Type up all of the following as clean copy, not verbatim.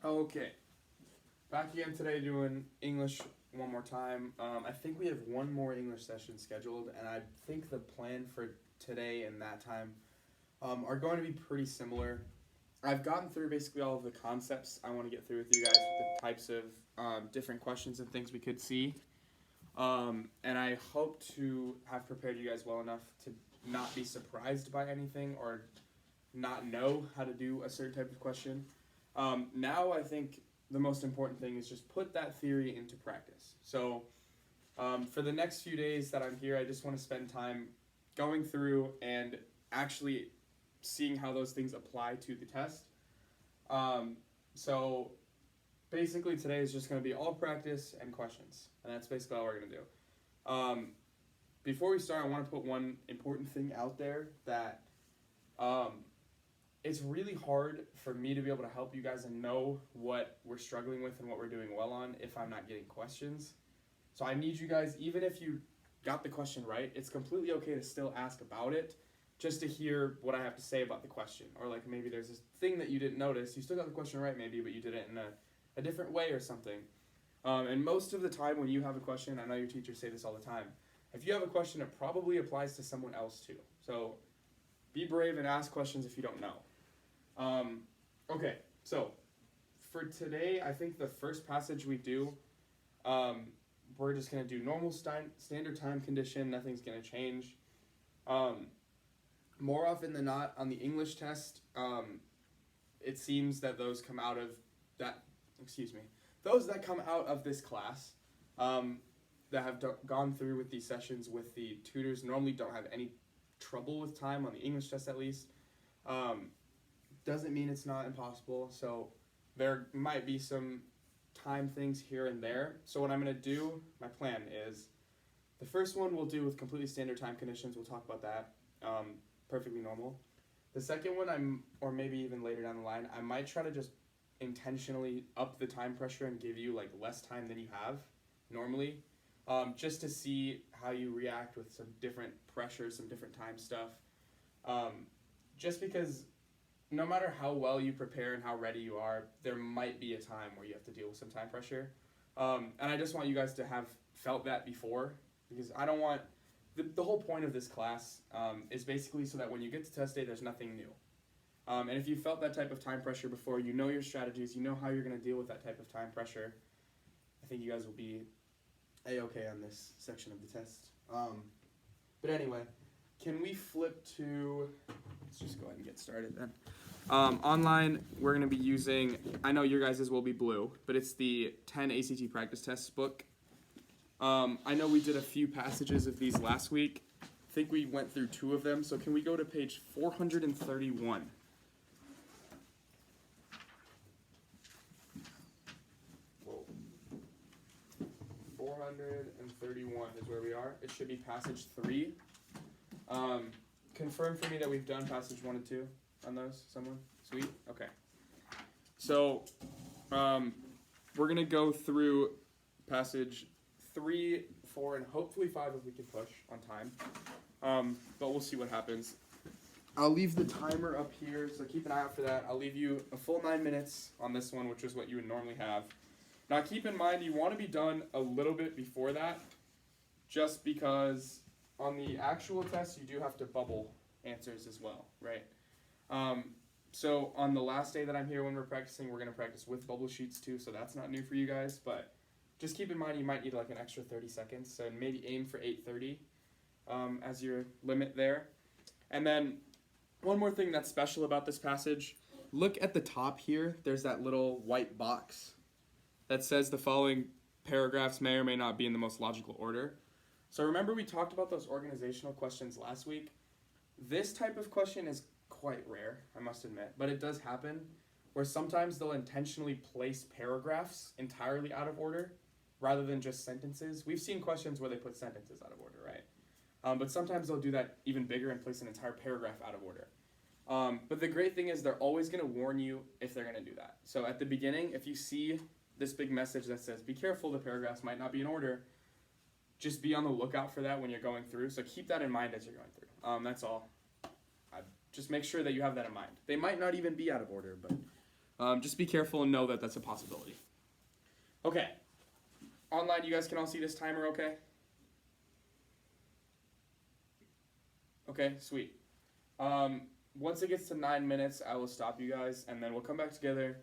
Okay, back again today doing English one more time. I think we have one more English session scheduled, and I think the plan for today and that time are going to be pretty similar. I've gotten through basically all of the concepts I want to get through with you guys with the types of different questions and things we could see. And I hope to have prepared you guys well enough to not be surprised by anything or not know how to do a certain type of question. Now I think the most important thing is just put that theory into practice. So for the next few days that I'm here, I just want to spend time going through and actually seeing how those things apply to the test. So basically today is just going to be all practice and questions, and that's basically all we're going to do. Before we start, I want to put one important thing out there that it's really hard for me to be able to help you guys and know what we're struggling with and what we're doing well on if I'm not getting questions. So I need you guys, even if you got the question right, it's completely okay to still ask about it, just to hear what I have to say about the question. Or like maybe there's this thing that you didn't notice, you still got the question right maybe, but you did it in a different way or something. And most of the time when you have a question, I know your teachers say this all the time, if you have a question, it probably applies to someone else too. So be brave and ask questions if you don't know. Okay, so for today, I think the first passage we do, we're just going to do normal standard time condition, nothing's going to change. More often than not, on the English test, it seems that those that come out of this class, that have gone through with these sessions with the tutors normally don't have any trouble with time on the English test at least. Doesn't mean it's not impossible, so there might be some time things here and there. So what I'm going to do, my plan is, the first one we'll do with completely standard time conditions, we'll talk about that, perfectly normal. The second one, or maybe even later down the line, I might try to just intentionally up the time pressure and give you like less time than you have normally, just to see how you react with some different pressures, some different time stuff, just because no matter how well you prepare and how ready you are, there might be a time where you have to deal with some time pressure. And I just want you guys to have felt that before, because I don't want, the whole point of this class is basically so that when you get to test day, there's nothing new. And if you felt that type of time pressure before, you know your strategies, you know how you're going to deal with that type of time pressure, I think you guys will be A-okay on this section of the test. But anyway, can we flip to, let's just go ahead and get started then. Online, we're going to be using, I know your guys' will be blue, but it's the 10 ACT practice tests book. I know we did a few passages of these last week. I think we went through 2 of them, so can we go to page 431? Whoa. 431 is where we are. It should be passage 3. Confirm for me that we've done passage 1 and 2 on those, someone? Sweet? Okay. So, we're going to go through passage 3, 4, and hopefully 5 if we can push on time. But we'll see what happens. I'll leave the timer up here, so keep an eye out for that. I'll leave you a full 9 minutes on this one, which is what you would normally have. Now keep in mind, you want to be done a little bit before that, just because on the actual test, you do have to bubble answers as well, right? So on the last day that I'm here when we're practicing, we're going to practice with bubble sheets too, so that's not new for you guys, but just keep in mind you might need like an extra 30 seconds, so maybe aim for 8:30 as your limit there. And then one more thing that's special about this passage, look at the top here, there's that little white box that says the following paragraphs may or may not be in the most logical order. So remember we talked about those organizational questions last week? This type of question is quite rare, I must admit, but it does happen, where sometimes they'll intentionally place paragraphs entirely out of order rather than just sentences. We've seen questions where they put sentences out of order, right? But sometimes they'll do that even bigger and place an entire paragraph out of order. But the great thing is they're always going to warn you if they're going to do that. So at the beginning, if you see this big message that says, be careful, the paragraphs might not be in order, just be on the lookout for that when you're going through. So keep that in mind as you're going through. That's all. Just make sure that you have that in mind. They might not even be out of order, but Just be careful and know that that's a possibility. Okay. Online, you guys can all see this timer okay? Okay, sweet. Once it gets to 9 minutes, I will stop you guys, and then we'll come back together,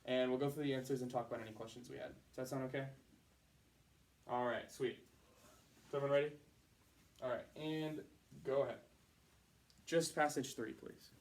and we'll go through the answers and talk about any questions we had. Does that sound okay? All right, sweet. Is everyone ready? All right, and go ahead. Just passage 3, please.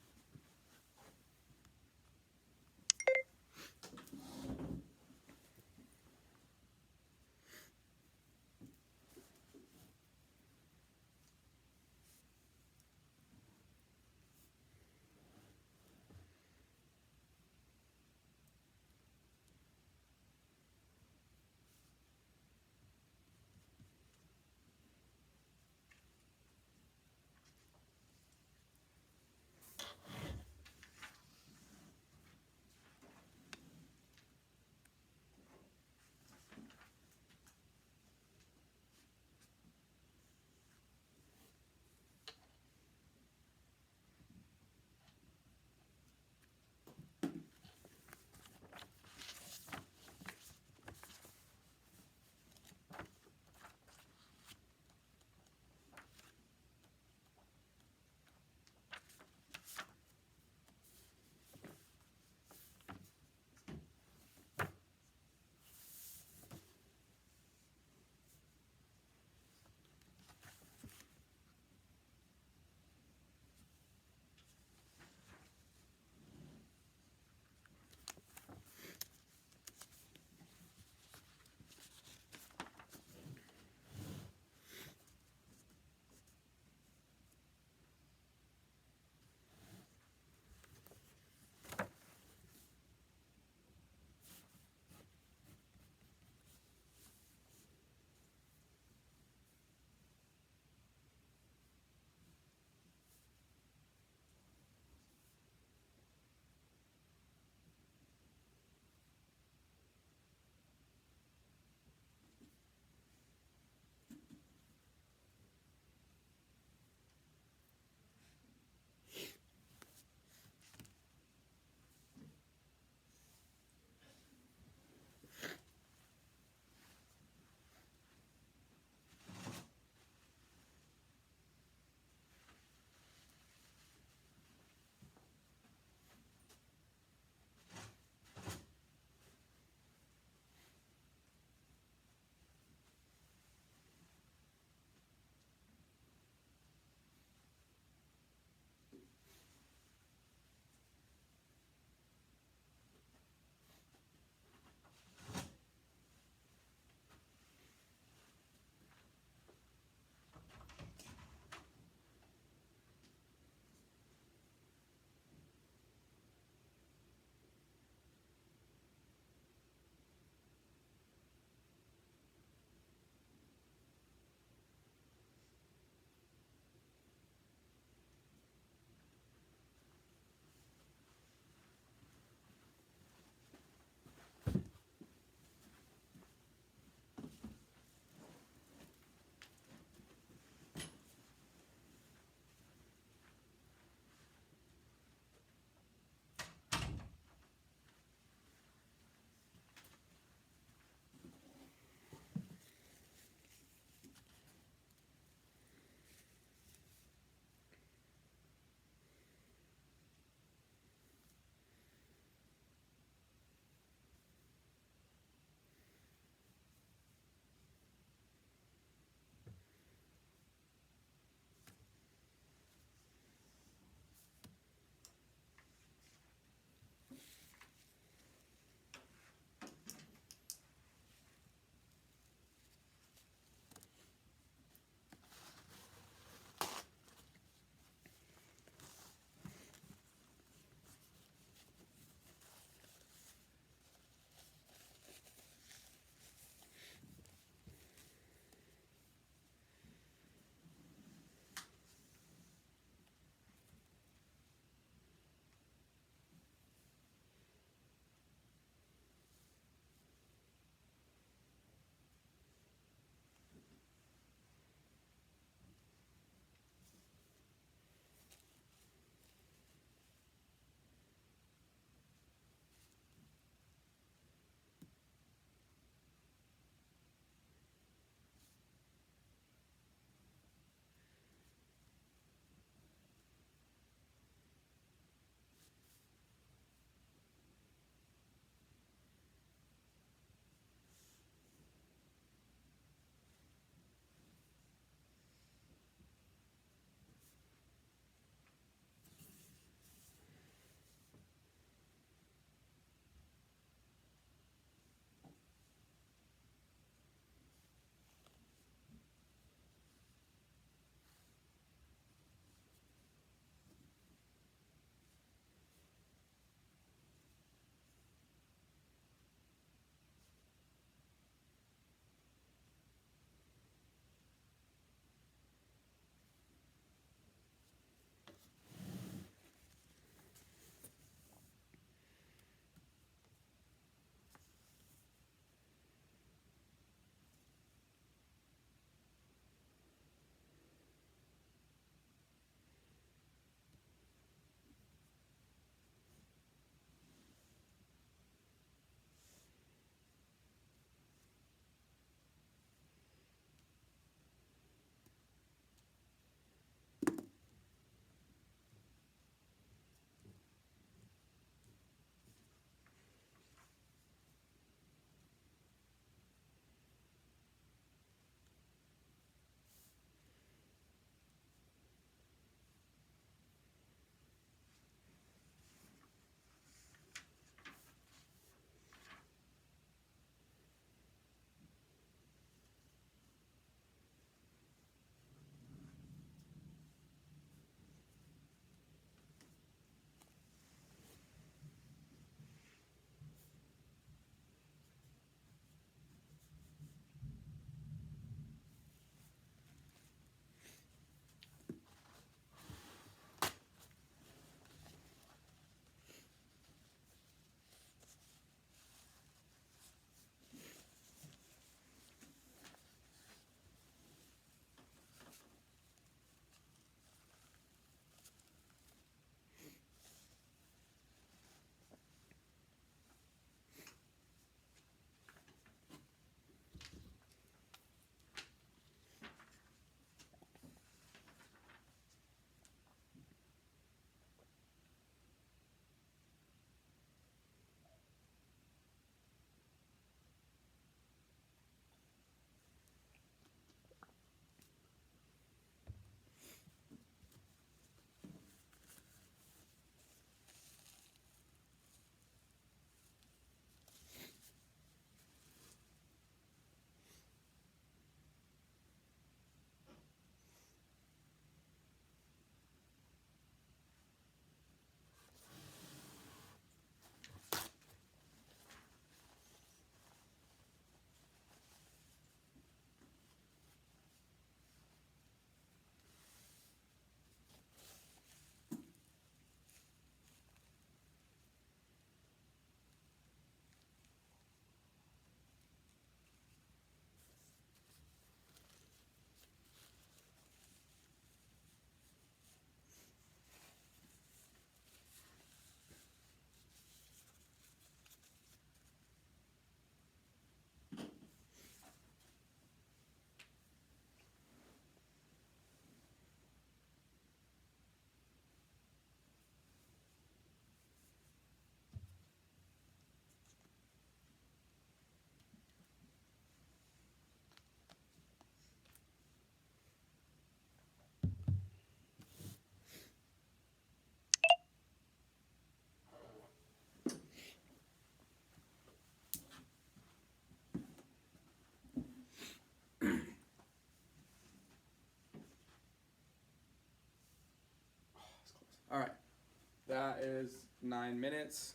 9 minutes.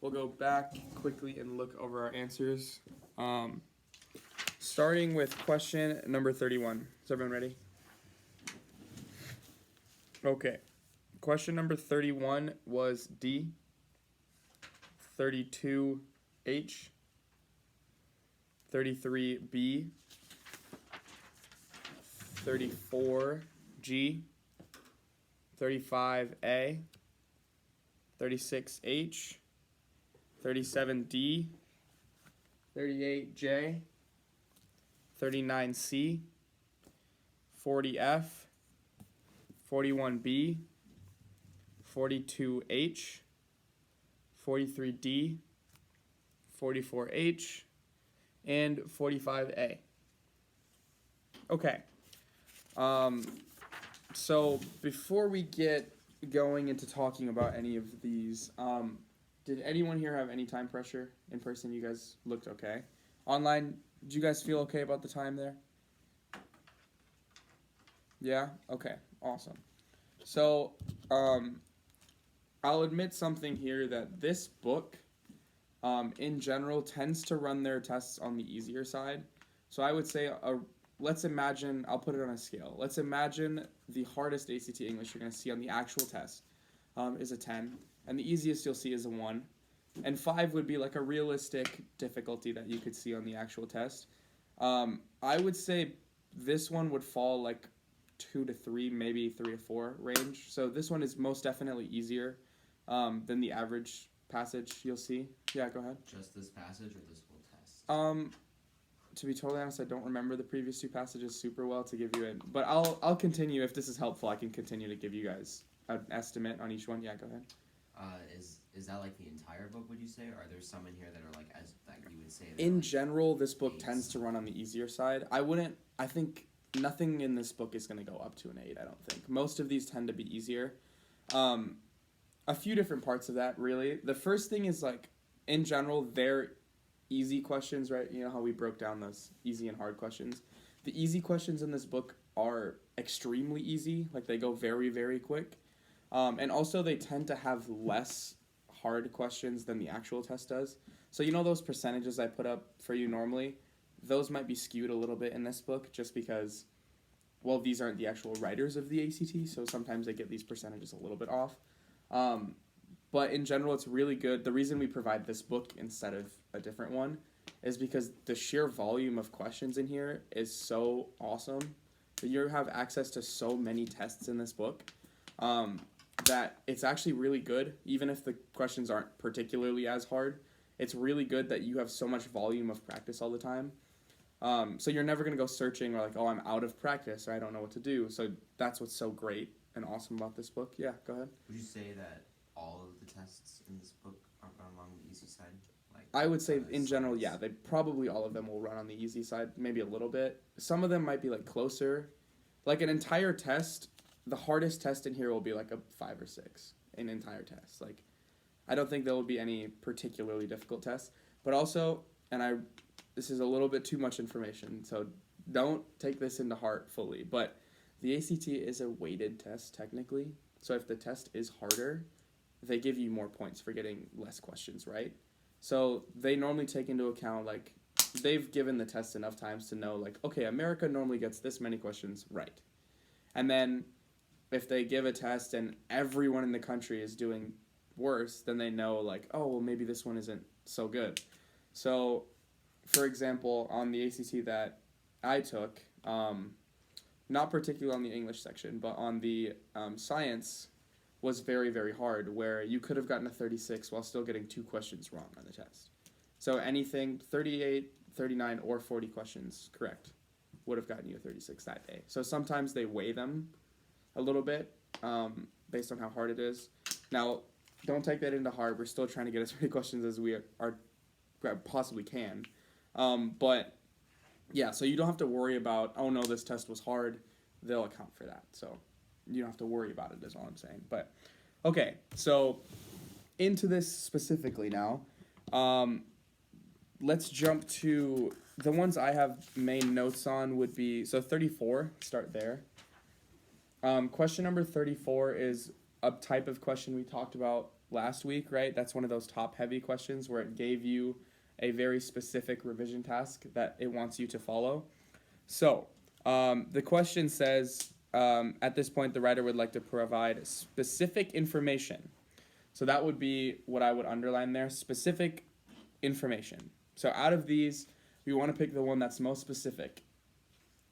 We'll go back quickly and look over our answers. Starting with question number 31. Is everyone ready? Okay. Question number 31 was D. 32 H. 33 B. 34 G. 35 A. 36 H. 37 D. 38 J. 39 C. 40 F. 41 B. 42 H. 43 D. 44 H. And 45 A. Okay. So before we get going into talking about any of these, did anyone here have any time pressure? In person, you guys looked okay. Online, did you guys feel okay about the time there? Yeah? Okay, awesome. So, I'll admit something here that this book, in general, tends to run their tests on the easier side. So I would say, let's imagine, I'll put it on a scale. Let's imagine the hardest ACT English you're going to see on the actual test is a 10, and the easiest you'll see is a 1. And 5 would be like a realistic difficulty that you could see on the actual test. I would say this one would fall like 2 to 3, maybe 3 to 4 range. So this one is most definitely easier than the average passage you'll see. Yeah, go ahead. Just this passage or this whole test? To be totally honest, I don't remember the previous 2 passages super well to give you it. But I'll continue. If this is helpful, I can continue to give you guys an estimate on each one. Yeah, go ahead. Is that like the entire book, would you say? Or are there some in here that are like, as that you would say? In like general, this book tends to run on the easier side. I think nothing in this book is going to go up to an 8, I don't think. Most of these tend to be easier. A few different parts of that, really. The first thing is, like, in general, they're easy questions, right? You know how we broke down those easy and hard questions? The easy questions in this book are extremely easy. Like, they go very, very quick. And also, they tend to have less hard questions than the actual test does. So, you know those percentages I put up for you normally? Those might be skewed a little bit in this book just because, well, these aren't the actual writers of the ACT, so sometimes they get these percentages a little bit off. But in general, it's really good. The reason we provide this book instead of a different one is because the sheer volume of questions in here is so awesome. You have access to so many tests in this book that it's actually really good, even if the questions aren't particularly as hard. It's really good that you have so much volume of practice all the time. So you're never going to go searching or like, oh, I'm out of practice or I don't know what to do. So that's what's so great and awesome about this book. Yeah, go ahead. Would you say that all of the tests in this book are along the easy side? Like, I would say in general, yeah, they probably all of them will run on the easy side, maybe a little bit. Some of them might be like closer. Like an entire test, the hardest test in here will be like a 5 or 6, an entire test. Like, I don't think there will be any particularly difficult tests. But also, this is a little bit too much information, so don't take this into heart fully. But the ACT is a weighted test technically. So if the test is harder, they give you more points for getting less questions right. So they normally take into account, like, they've given the test enough times to know, like, okay, America normally gets this many questions right. And then if they give a test and everyone in the country is doing worse, then they know, like, oh, well, maybe this one isn't so good. So, for example, on the ACT that I took, not particularly on the English section, but on the science was very, very hard, where you could have gotten a 36 while still getting 2 questions wrong on the test. So anything 38, 39, or 40 questions correct would have gotten you a 36 that day. So sometimes they weigh them a little bit based on how hard it is. Now, don't take that into heart. We're still trying to get as many questions as we possibly can. But yeah, so you don't have to worry about, oh no, this test was hard. They'll account for that. So you don't have to worry about it is all I'm saying. But okay, so into this specifically now. Let's jump to the ones I have main notes on would be, so 34, start there. Question number 34 is a type of question we talked about last week, right? That's one of those top-heavy questions where it gave you a very specific revision task that it wants you to follow. So, the question says, at this point, the writer would like to provide specific information. So that would be what I would underline there, specific information. So out of these, we want to pick the one that's most specific.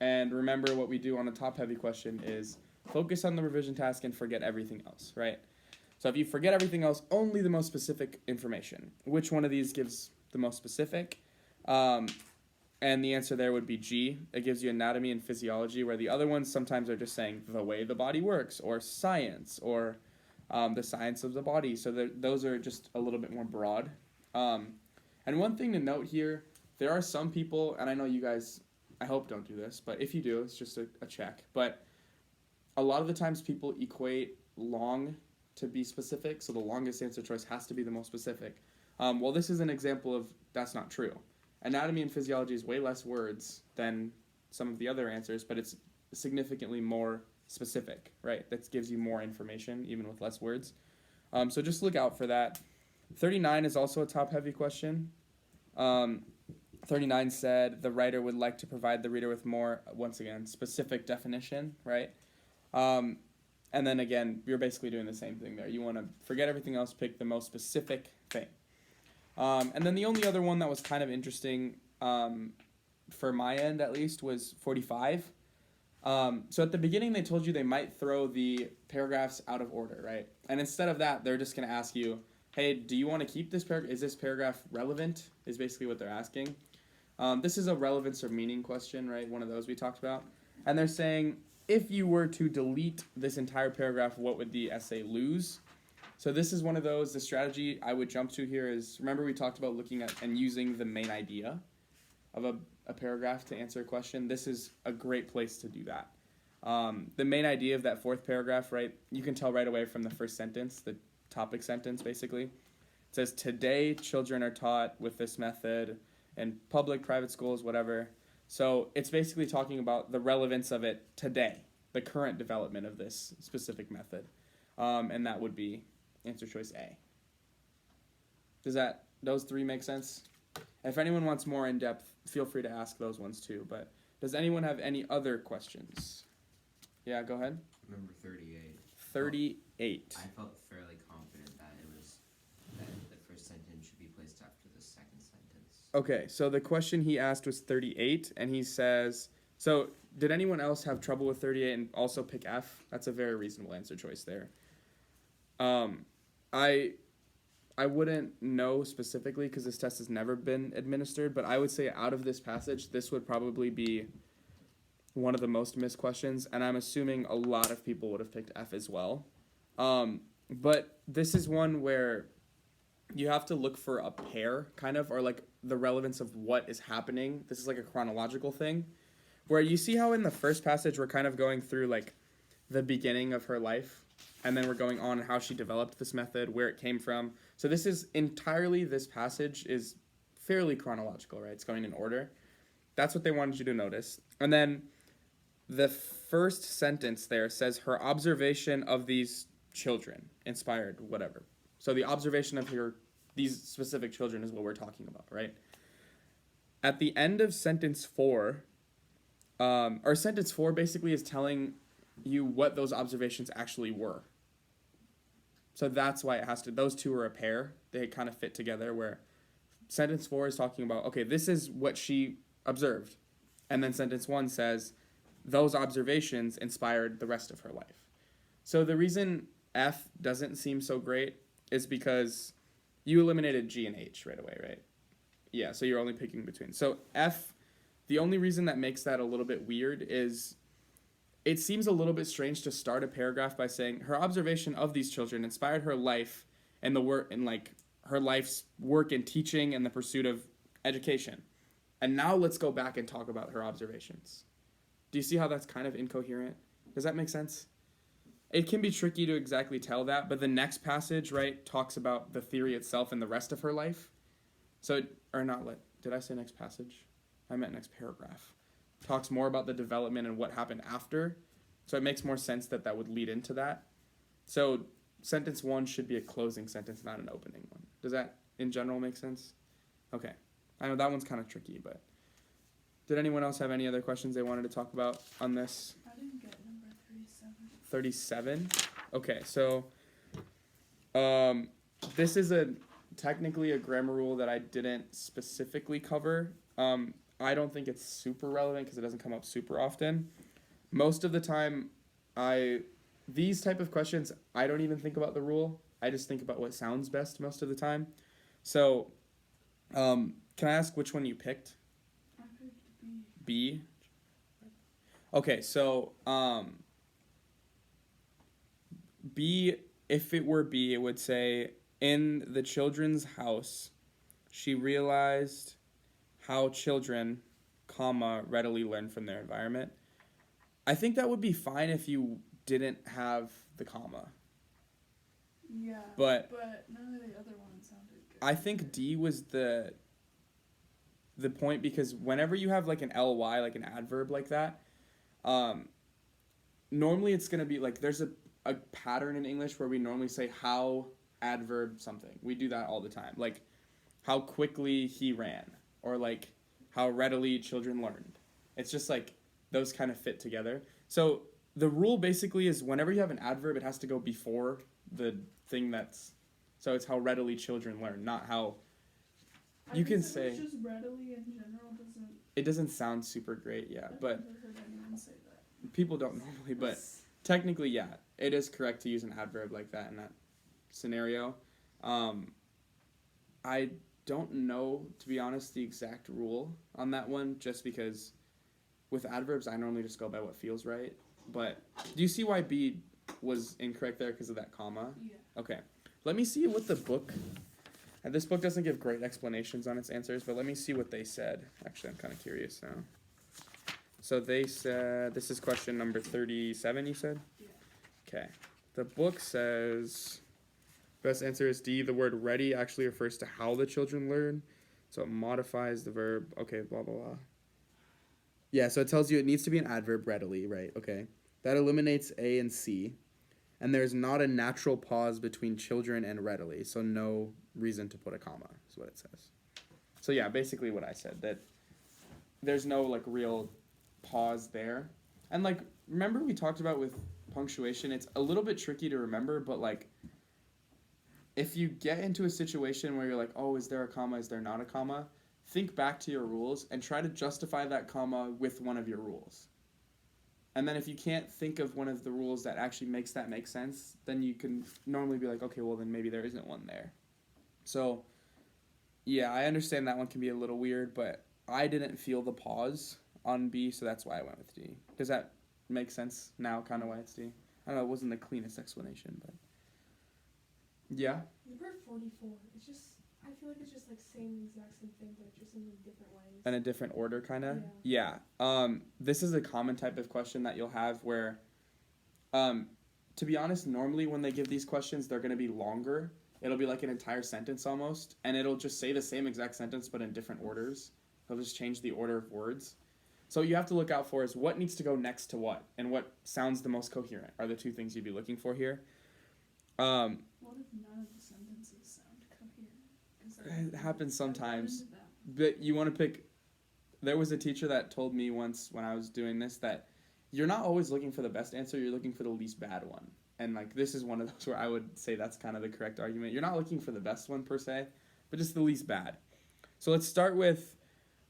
And remember, what we do on a top-heavy question is focus on the revision task and forget everything else, right? So if you forget everything else, only the most specific information. Which one of these gives the most specific? And the answer there would be G. It gives you anatomy and physiology, where the other ones sometimes are just saying the way the body works, or science, or the science of the body. So those are just a little bit more broad. And one thing to note here, there are some people, and I know you guys, I hope don't do this, but if you do, it's just a check. But a lot of the times people equate long to be specific, so the longest answer choice has to be the most specific. Well, this is an example of that's not true. Anatomy and physiology is way less words than some of the other answers, but it's significantly more specific, right? That gives you more information, even with less words. So just look out for that. 39 is also a top-heavy question. 39 said the writer would like to provide the reader with more, once again, specific definition, right? And then again, you're basically doing the same thing there. You want to forget everything else, pick the most specific thing. And then the only other one that was kind of interesting, for my end at least, was 45. So at the beginning they told you they might throw the paragraphs out of order, right? And instead of that, they're just going to ask you, hey, do you want to keep this paragraph? Is this paragraph relevant? Is basically what they're asking. This is a relevance or meaning question, right? One of those we talked about. And they're saying, if you were to delete this entire paragraph, what would the essay lose? So this is one of those, the strategy I would jump to here is, remember we talked about looking at and using the main idea of a paragraph to answer a question. This is a great place to do that. The main idea of that fourth paragraph, right, you can tell right away from the first sentence, the topic sentence basically. It says, today children are taught with this method in public, private schools, whatever. So it's basically talking about the relevance of it today, the current development of this specific method. And that would be answer choice A. Does those three make sense? If anyone wants more in depth, feel free to ask those ones too. But does anyone have any other questions? Yeah, go ahead. Number 38. 38. I felt fairly confident that the first sentence should be placed after the second sentence. Okay, so the question he asked was 38, and he says, so did anyone else have trouble with 38 and also pick F? That's a very reasonable answer choice there. I wouldn't know specifically because this test has never been administered, but I would say out of this passage, this would probably be one of the most missed questions, and I'm assuming a lot of people would have picked F as well. But this is one where you have to look for a pair, kind of, or like the relevance of what is happening. This is like a chronological thing, where you see how in the first passage we're kind of going through like the beginning of her life, and then we're going on how she developed this method, where it came from. So this is entirely, this passage is fairly chronological, right? It's going in order. That's what they wanted you to notice. And then the first sentence there says her observation of these children inspired whatever. So the observation of these specific children is what we're talking about, right? At the end of sentence 4, or sentence 4 basically is telling you what those observations actually were. So that's why it has to, those two are a pair. They kind of fit together, where sentence 4 is talking about, okay, this is what she observed. And then sentence 1 says, those observations inspired the rest of her life. So the reason F doesn't seem so great is because you eliminated G and H right away, right? Yeah, so you're only picking between. So F, the only reason that makes that a little bit weird is it seems a little bit strange to start a paragraph by saying her observation of these children inspired her life and the work and like her life's work in teaching and the pursuit of education. And now let's go back and talk about her observations. Do you see how that's kind of incoherent? Does that make sense? It can be tricky to exactly tell that, but the next passage, right, talks about the theory itself and the rest of her life. So, did I say next passage? I meant next paragraph. Talks more about the development and what happened after. So it makes more sense that would lead into that. So sentence 1 should be a closing sentence, not an opening one. Does that, in general, make sense? Okay. I know that one's kind of tricky, but did anyone else have any other questions they wanted to talk about on this? I didn't get number 37. 37? Okay, so this is technically a grammar rule that I didn't specifically cover. I don't think it's super relevant because it doesn't come up super often. Most of the time, these type of questions, I don't even think about the rule. I just think about what sounds best most of the time. So, can I ask which one you picked? I picked B. B? Okay, so, B, if it were B, it would say, in the children's house, she realized how children, comma, readily learn from their environment. I think that would be fine if you didn't have the comma. Yeah. But none of the other ones sounded good. I think D was the point, because whenever you have like an ly, like an adverb like that, normally it's going to be like, there's a pattern in English where we normally say how adverb something. We do that all the time. Like how quickly he ran, or like how readily children learned. It's just like those kind of fit together. So the rule basically is whenever you have an adverb, it has to go before the thing that's, so it's how readily children learn, not how, you can say, just readily in general doesn't. it doesn't sound super great, yeah, I've but never heard anyone say that. people don't normally, but technically, yeah, it is correct to use an adverb like that in that scenario. I don't know, to be honest, the exact rule on that one, just because with adverbs, I normally just go by what feels right. But do you see why B was incorrect there because of that comma? Yeah. Okay. Let me see what the book, and this book doesn't give great explanations on its answers, but let me see what they said. Actually, I'm kind of curious now. So they said, this is question number 37, you said? Yeah. Okay. The book says, best answer is D. The word ready actually refers to how the children learn. So it modifies the verb. Okay, blah, blah, blah. Yeah, so it tells you it needs to be an adverb readily, right? Okay. That eliminates A and C. And there's not a natural pause between children and readily. So no reason to put a comma is what it says. So yeah, basically what I said, that there's no like real pause there. And like, remember we talked about with punctuation, it's a little bit tricky to remember, but like, if you get into a situation where you're like, oh, is there a comma, is there not a comma? Think back to your rules and try to justify that comma with one of your rules. And then if you can't think of one of the rules that actually makes that make sense, then you can normally be like, okay, well then maybe there isn't one there. So, yeah, I understand that one can be a little weird, but I didn't feel the pause on B, so that's why I went with D. Does that make sense now, kind of why it's D? I don't know, it wasn't the cleanest explanation, but... Yeah? Number 44, it's just, I feel like it's just like saying the exact same thing, but just in different ways. In a different order, kind of? Yeah. This is a common type of question that you'll have where, to be honest, normally when they give these questions, they're going to be longer. It'll be like an entire sentence almost, and it'll just say the same exact sentence, but in different orders. They'll just change the order of words. So you have to look out for is what needs to go next to what, and what sounds the most coherent are the two things you'd be looking for here. What if none of the sentences sound coherent? It happens sometimes. But you want to pick... There was a teacher that told me once when I was doing this that you're not always looking for the best answer, you're looking for the least bad one. And like this is one of those where I would say that's kind of the correct argument. You're not looking for the best one per se, but just the least bad. So let's start with...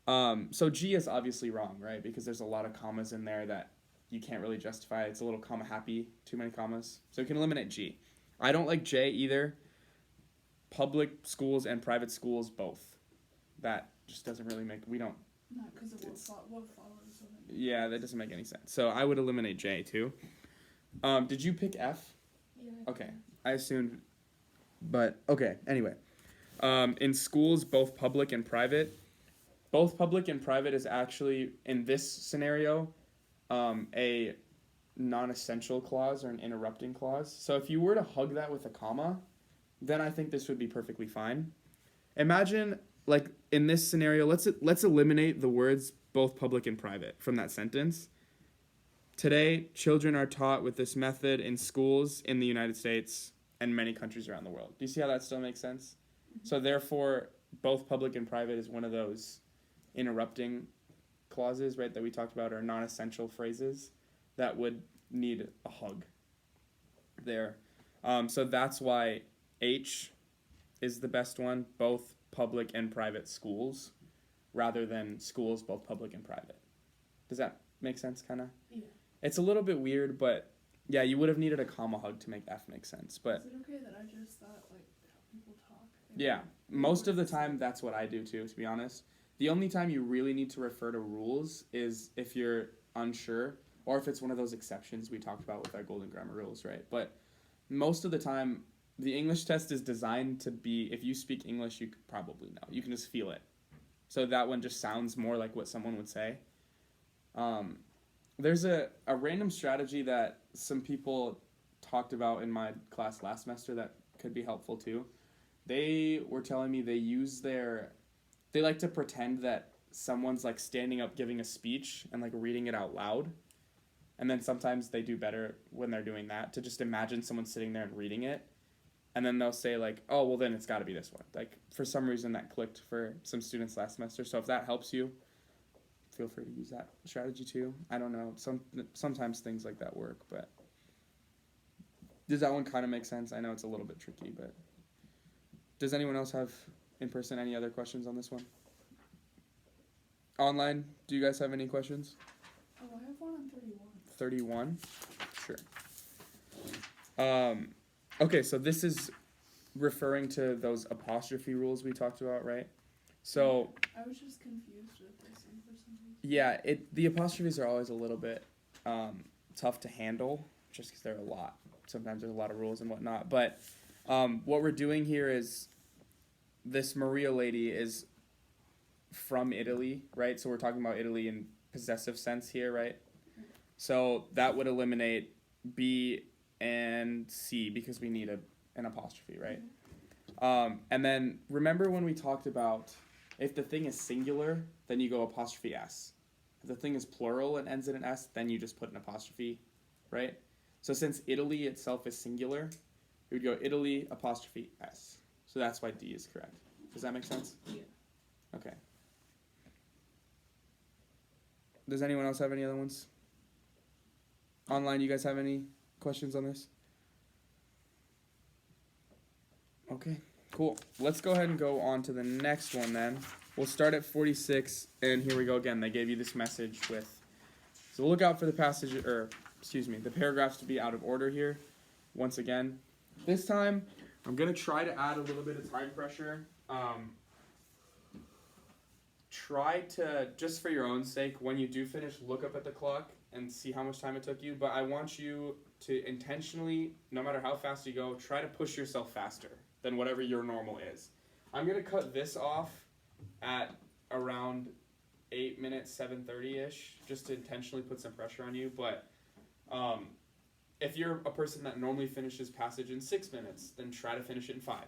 so G is obviously wrong, right? Because there's a lot of commas in there that you can't really justify. It's a little comma happy, too many commas. So you can eliminate G. I don't like J either. Public schools and private schools, both. That just doesn't really make... We don't... Not because of what follows. Yeah, that doesn't make any sense. So I would eliminate J too. Did you pick F? Yeah. Okay. I assumed... But, okay, anyway. In schools, both public and private... Both public and private is actually, in this scenario, a non-essential clause or an interrupting clause. So if you were to hug that with a comma, then I think this would be perfectly fine. Imagine, like, in this scenario, let's eliminate the words both public and private from that sentence. Today, children are taught with this method in schools in the United States, and many countries around the world. Do you see how that still makes sense? So therefore, both public and private is one of those interrupting clauses, right, that we talked about, are non-essential phrases that would need a hug there. So that's why H is the best one, both public and private schools, rather than schools both public and private. Does that make sense, kind of? Yeah. It's a little bit weird, but yeah, you would have needed a comma hug to make F make sense. But Is it okay that I just thought like how people talk? yeah, most of the time that's what I do too, to be honest. The only time you really need to refer to rules is if you're unsure, or if it's one of those exceptions we talked about with our golden grammar rules, right? But most of the time, the English test is designed to be, if you speak English, you could probably know. You can just feel it. So that one just sounds more like what someone would say. There's a random strategy that some people talked about in my class last semester that could be helpful too. They were telling me they like to pretend that someone's like standing up giving a speech and like reading it out loud. And then sometimes they do better when they're doing that, to just imagine someone sitting there and reading it. And then they'll say like, oh, well then it's got to be this one. Like for some reason that clicked for some students last semester. So if that helps you, feel free to use that strategy too. I don't know. Sometimes things like that work, but does that one kind of make sense? I know it's a little bit tricky, but does anyone else have in person any other questions on this one? Online, do you guys have any questions? Oh, I have one on 31. 31? Sure. Okay, so this is referring to those apostrophe rules we talked about, right? So I was just confused with this one for some reason. yeah, the apostrophes are always a little bit tough to handle, just because there are a lot. Sometimes there's a lot of rules and whatnot. But what we're doing here is, this Maria lady is from Italy, right? So we're talking about Italy in possessive sense here, right? So that would eliminate B and C because we need an apostrophe, right? And then remember when we talked about if the thing is singular, then you go apostrophe S. If the thing is plural and ends in an S, then you just put an apostrophe, right? So since Italy itself is singular, we would go Italy apostrophe S. So that's why D is correct. Does that make sense? Yeah. Okay. Does anyone else have any other ones? Online, you guys have any questions on this? Okay, cool. Let's go ahead and go on to the next one then. We'll start at 46, and here we go again. They gave you this message with, so look out for the the paragraphs to be out of order here. Once again, this time I'm gonna try to add a little bit of time pressure. Try to, just for your own sake, when you do finish, look up at the clock and see how much time it took you. But I want you to intentionally, no matter how fast you go, try to push yourself faster than whatever your normal is. I'm going to cut this off at around 8 minutes, 7:30-ish, just to intentionally put some pressure on you. But if you're a person that normally finishes passage in 6 minutes, then try to finish it in 5.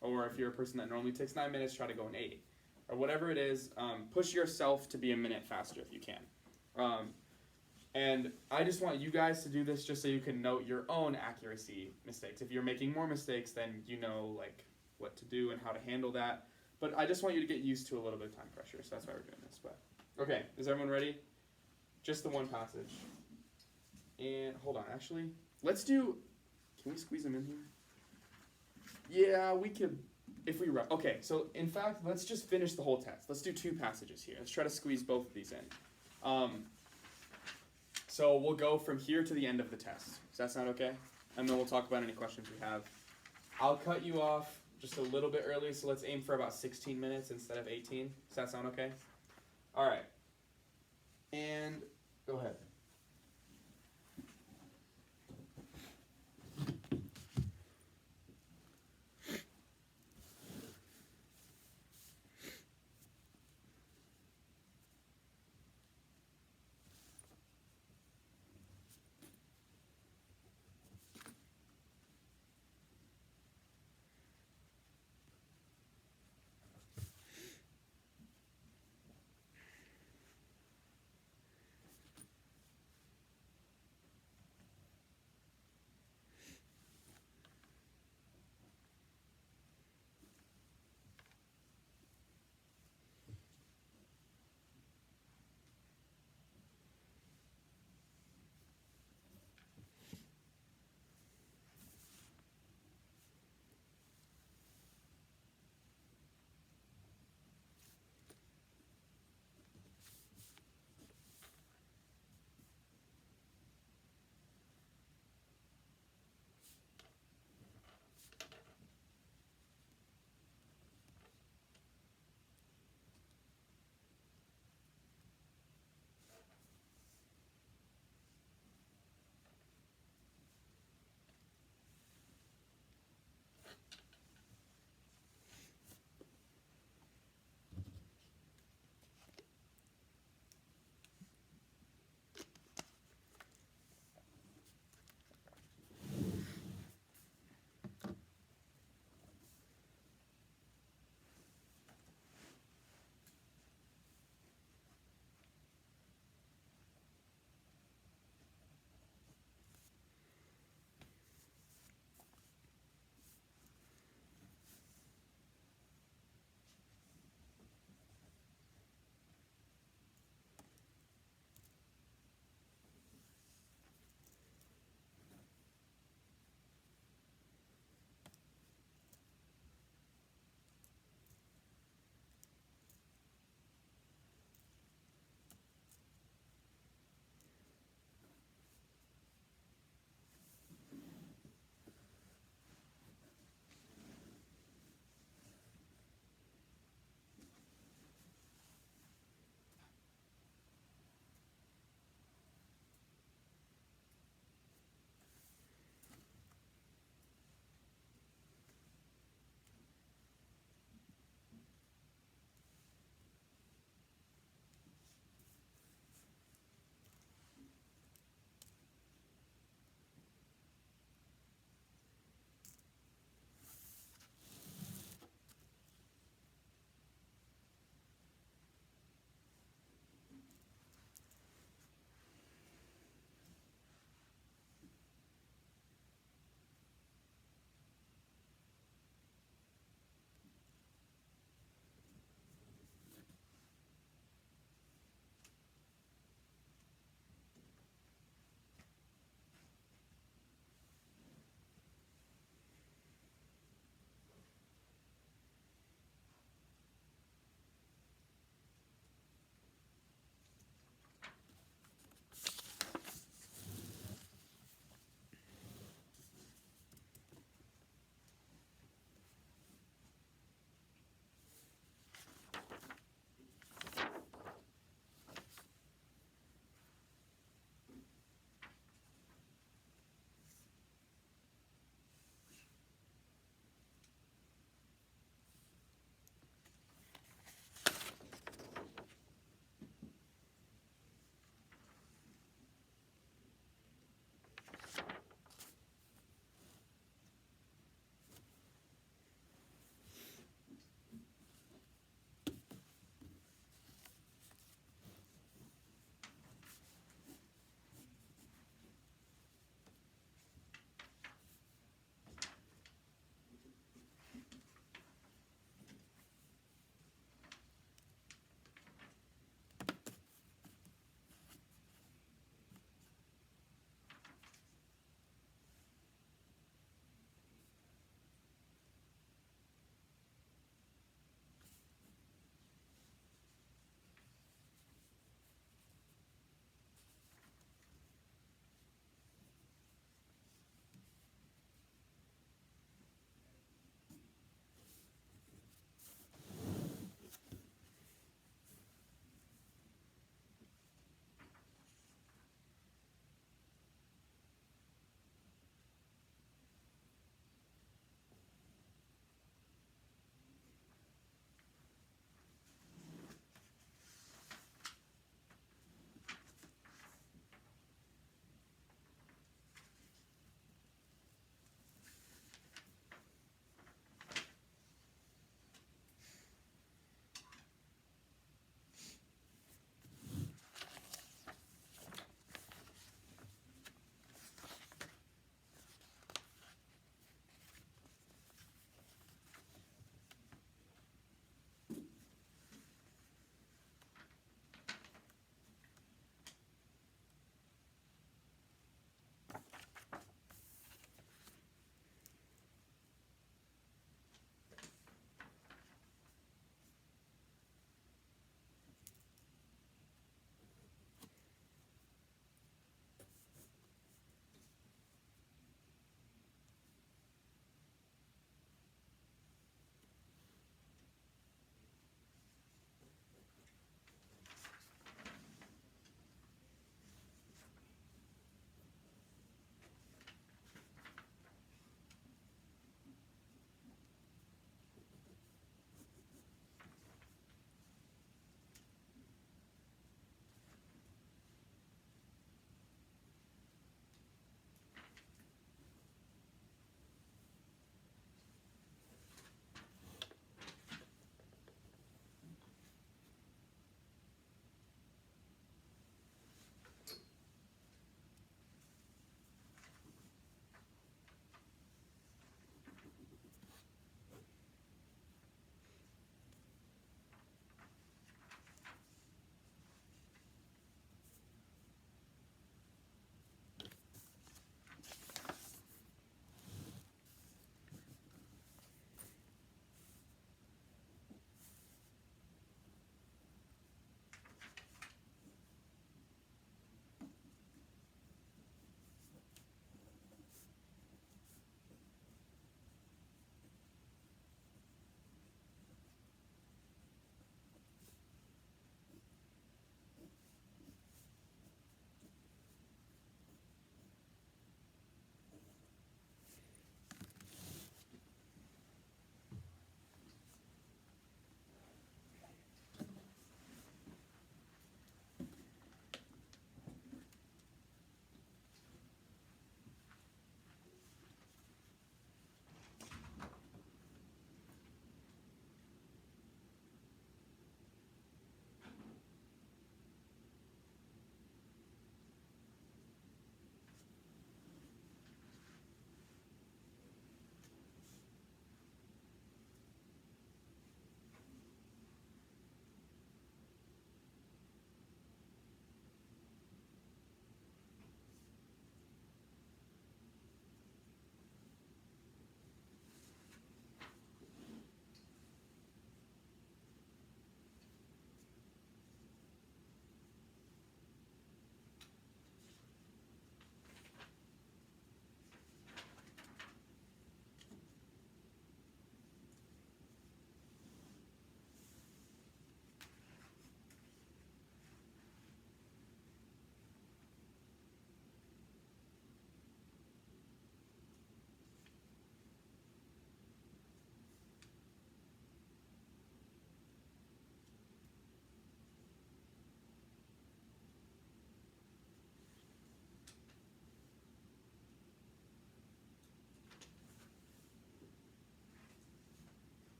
Or if you're a person that normally takes 9 minutes, try to go in 8. Or whatever it is, push yourself to be a minute faster if you can. And I just want you guys to do this just so you can note your own accuracy mistakes. If you're making more mistakes, then you know like what to do and how to handle that. But I just want you to get used to a little bit of time pressure, so that's why we're doing this. But okay, is everyone ready? Just the one passage. And hold on, actually, let's do. Can we squeeze them in here? Yeah, we could. If we okay, so in fact, let's just finish the whole test. Let's do 2 passages here. Let's try to squeeze both of these in. So we'll go from here to the end of the test. Does that sound okay? And then we'll talk about any questions we have. I'll cut you off just a little bit early, so let's aim for about 16 minutes instead of 18. Does that sound okay? All right. And go ahead.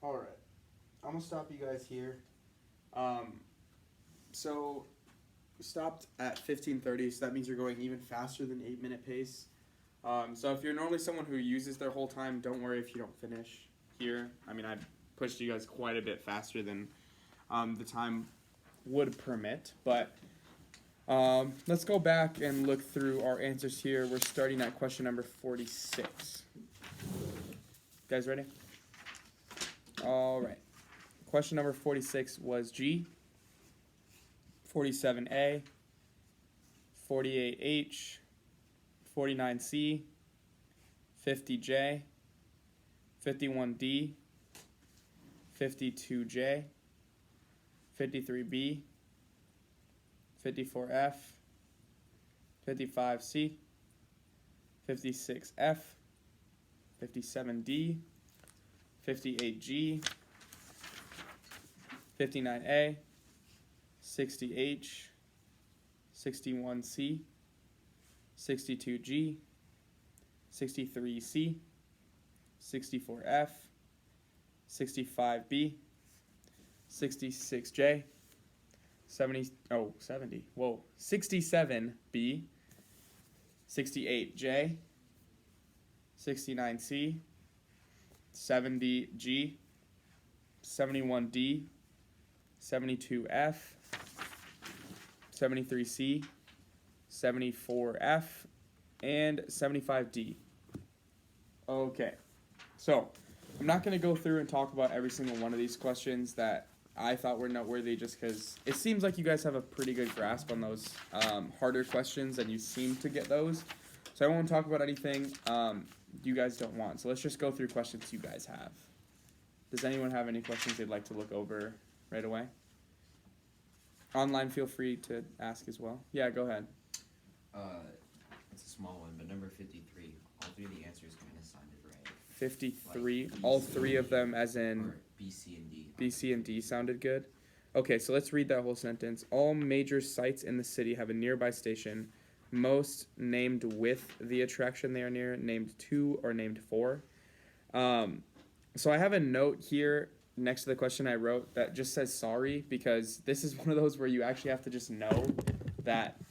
All right. I'm gonna stop you guys here. So we stopped at 15:30, so that means you're going even faster than 8-minute pace. So if you're normally someone who uses their whole time, don't worry if you don't finish here. I mean, I pushed you guys quite a bit faster than the time would permit, but let's go back and look through our answers here. We're starting at question number 46. Guys ready? All right. Question number 46 was G, 47A, 48H, 49C, 50J, 51D, 52J, 53B, 54F, 55C, 56F, 57D, 58G, 59A, 60H, 61C, 62G, 63C, 64F, 65B, 66J, 70, 67B, 68J, 69C, 70G, 71D, 72F, 73C, 74F, and 75D. Okay, so I'm not going to go through and talk about every single one of these questions that I thought were noteworthy just because it seems like you guys have a pretty good grasp on those harder questions and you seem to get those. So I won't talk about anything you guys don't want. So let's just go through questions you guys have. Does anyone have any questions they'd like to look over right away? Online, feel free to ask as well. Yeah, go ahead. It's a small one, but number 53. All three of the answers kind of sounded right. 53. Like All three of them as in or B, C, and D. B, C, and D sounded good. Okay, so let's read that whole sentence. All major sites in the city have a nearby station, most named with the attraction they are near, named to, or named for. So I have a note here next to the question I wrote that just says sorry, because this is one of those where you actually have to just know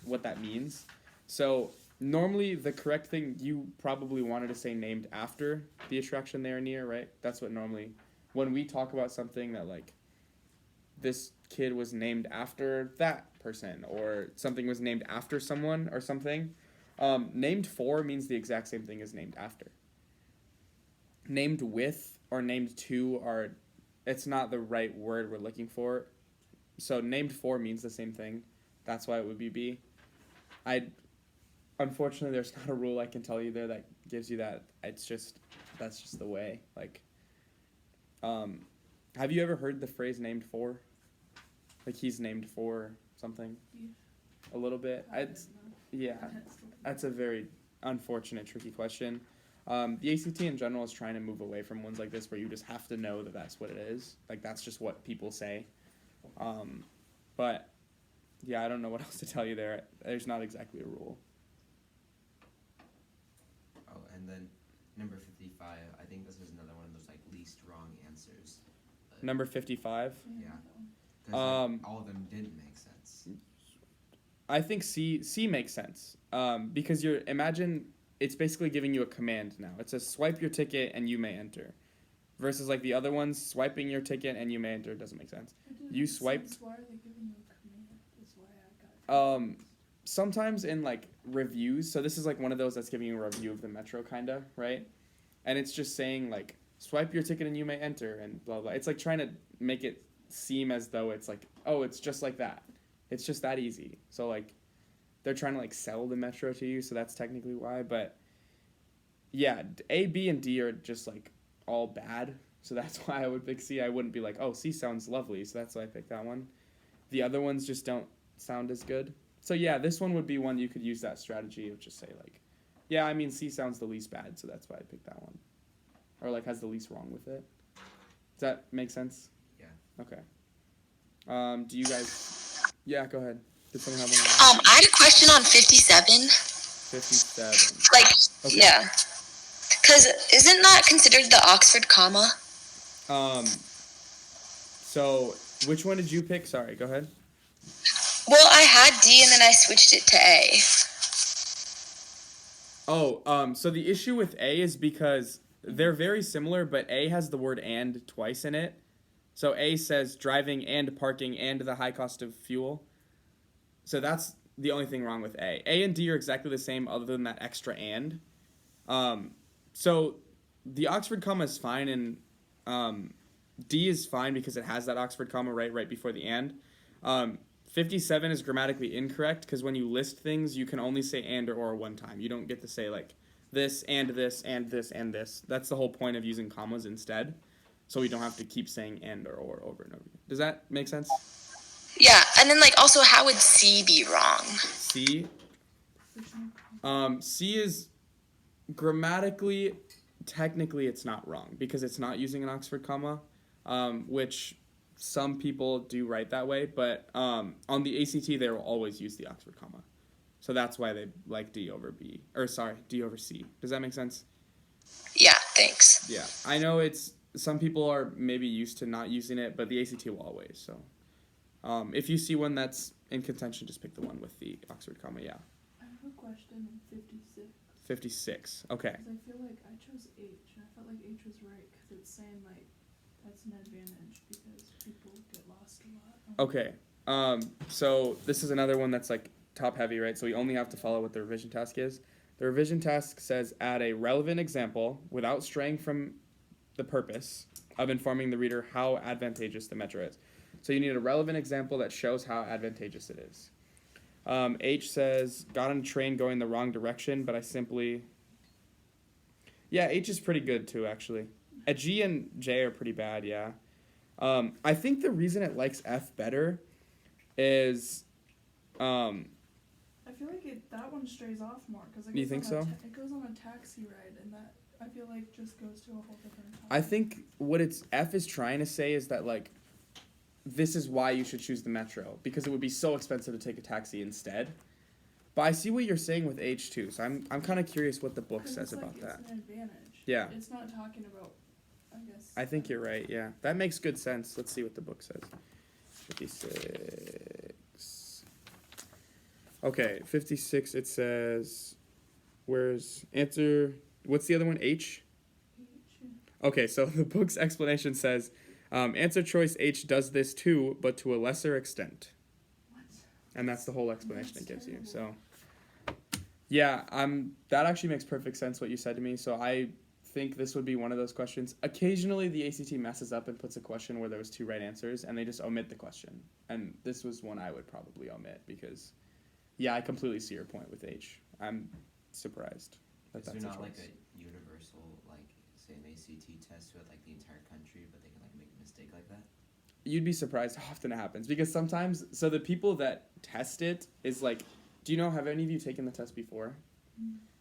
what that means. So normally the correct thing, you probably wanted to say named after the attraction they are near, right? That's what normally, when we talk about something that like, this kid was named after that person, or something was named after someone or something. Named for means the exact same thing as named after. Named with or named to are, it's not the right word we're looking for. So named for means the same thing. That's why it would be B. Unfortunately, there's not a rule I can tell you there that gives you that. That's just the way. Like, have you ever heard the phrase named for? Like he's named for something? Yeah. A little bit. Yeah, That's that's a very unfortunate, tricky question. The ACT in general is trying to move away from ones like this where you just have to know that that's what it is. Like, that's just what people say. But, yeah, I don't know what else to tell you there. There's not exactly a rule. Oh, and then number 55. I think this is another one of those like least wrong answers. Number 55. Yeah. Because all of them didn't make sense. I think C makes sense. Because imagine it's basically giving you a command now. It says swipe your ticket and you may enter. Versus like the other ones, swiping your ticket and you may enter doesn't make sense. You swiped. Why are they giving you a command? That's why I got. Sometimes in like reviews, so this is like one of those that's giving you a review of the metro kinda, right? And it's just saying like swipe your ticket and you may enter and blah blah. It's like trying to make it seem as though it's like, oh, it's just like that. It's just that easy. So like they're trying to like sell the metro to you, so that's technically why. But yeah, A, B, and D are just like all bad, so that's why I would pick C. I wouldn't be like, oh, C sounds lovely, so that's why I picked that one. The other ones just don't sound as good. So yeah, this one would be one you could use that strategy of just say like, yeah, I mean C sounds the least bad, so that's why I picked that one. Or like has the least wrong with it. Does that make sense? Yeah. Okay. Do you guys? Yeah, go ahead. Did someone have one? I had a question on 57. 57. Like, Okay. yeah. Because isn't that considered the Oxford comma? So which one did you pick? Sorry, go ahead. Well, I had D and then I switched it to A. Oh, so the issue with A is because they're very similar, but A has the word "and" twice in it. So A says driving and parking and the high cost of fuel. So that's the only thing wrong with A. A and D are exactly the same other than that extra "and." So the Oxford comma is fine, and D is fine because it has that Oxford comma right before the "and." 57 is grammatically incorrect because when you list things, you can only say "and" or one time. You don't get to say like this and this and this and this. That's the whole point of using commas instead. So we don't have to keep saying "and" or over and over. Does that make sense? Yeah, and then like also how would C be wrong? C. Positional. C is grammatically, technically, it's not wrong because it's not using an Oxford comma, which some people do write that way. But on the ACT, they will always use the Oxford comma, so that's why they like D over B. Or sorry, D over C. Does that make sense? Yeah, thanks. Yeah, I know it's some people are maybe used to not using it, but the ACT will always. So, if you see one that's in contention, just pick the one with the Oxford comma. Yeah, I have a question on 56. 56. Okay. Because I feel like I chose H, and I felt like H was right because it's saying like that's an advantage because people get lost a lot. Okay. So this is another one that's like top heavy, right? So we only have to follow what the revision task is. The revision task says add a relevant example without straying from the purpose of informing the reader how advantageous the metro is. So you need a relevant example that shows how advantageous it is. H says, got on a train going the wrong direction, but I simply... Yeah, H is pretty good too, actually. G and J are pretty bad, yeah. I think the reason it likes F better is... I feel like that one strays off more because You think so? It goes on a taxi ride, and that I feel like just goes to a whole different topic. I think what F is trying to say is that, like, this is why you should choose the metro, because it would be so expensive to take a taxi instead. But I see what you're saying with H too, so I'm kind of curious what the book 'Cause says it's about like that. It's an advantage. Yeah. It's not talking about, I guess. I think you're right, yeah. That makes good sense. Let's see what the book says. 56. Okay, 56, it says, where's answer, what's the other one, H? H. Okay, so the book's explanation says, answer choice H does this too, but to a lesser extent. What? And that's the whole explanation That's it gives you. terrible. So, yeah, that actually makes perfect sense what you said to me. So I think this would be one of those questions. Occasionally, the ACT messes up and puts a question where there was 2 right answers, and they just omit the question. And this was one I would probably omit because, yeah, I completely see your point with H. I'm surprised that Is that's there a not like choice. a universal, like, say an ACT test with like the entire country, but they can like make a mistake like that? You'd be surprised how often it happens because sometimes, so the people that test it is like, do you know, have any of you taken the test before?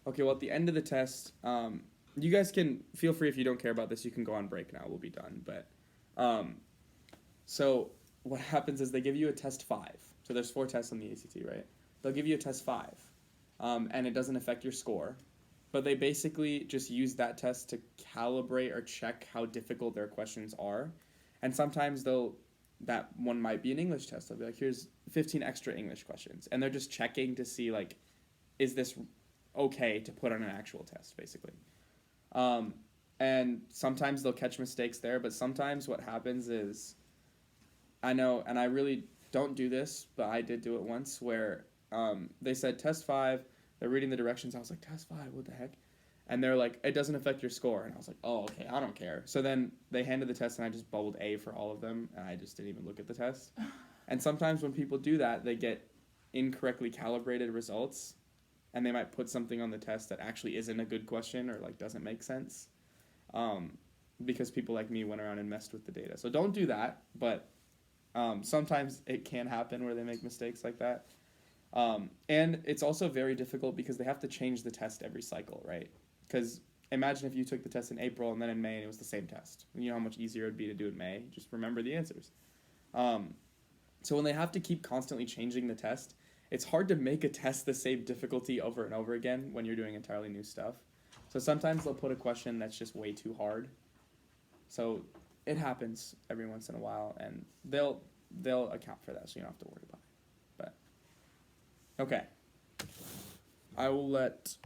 Okay, well, at the end of the test, you guys can feel free if you don't care about this, you can go on break now, we'll be done. But, so what happens is they give you a test 5. So there's 4 tests on the ACT, right? They'll give you a test 5, and it doesn't affect your score. But they basically just use that test to calibrate or check how difficult their questions are. And sometimes that one might be an English test. They'll be like, here's 15 extra English questions. And they're just checking to see, like, is this okay to put on an actual test, basically. And sometimes they'll catch mistakes there, but sometimes what happens is, I know, and I really don't do this, but I did do it once, where they said test 5, they're reading the directions, I was like, test 5, what the heck? And they're like, it doesn't affect your score. And I was like, oh, okay, I don't care. So then they handed the test, and I just bubbled A for all of them, and I just didn't even look at the test. And sometimes when people do that, they get incorrectly calibrated results, and they might put something on the test that actually isn't a good question or, like, doesn't make sense, because people like me went around and messed with the data. So don't do that, but sometimes it can happen where they make mistakes like that. And it's also very difficult because they have to change the test every cycle, right? Because imagine if you took the test in April and then in May and it was the same test. You know how much easier it would be to do it in May? Just remember the answers. So when they have to keep constantly changing the test, it's hard to make a test the same difficulty over and over again when you're doing entirely new stuff. So sometimes they'll put a question that's just way too hard. So it happens every once in a while, and they'll account for that, so you don't have to worry about it. But okay, I will let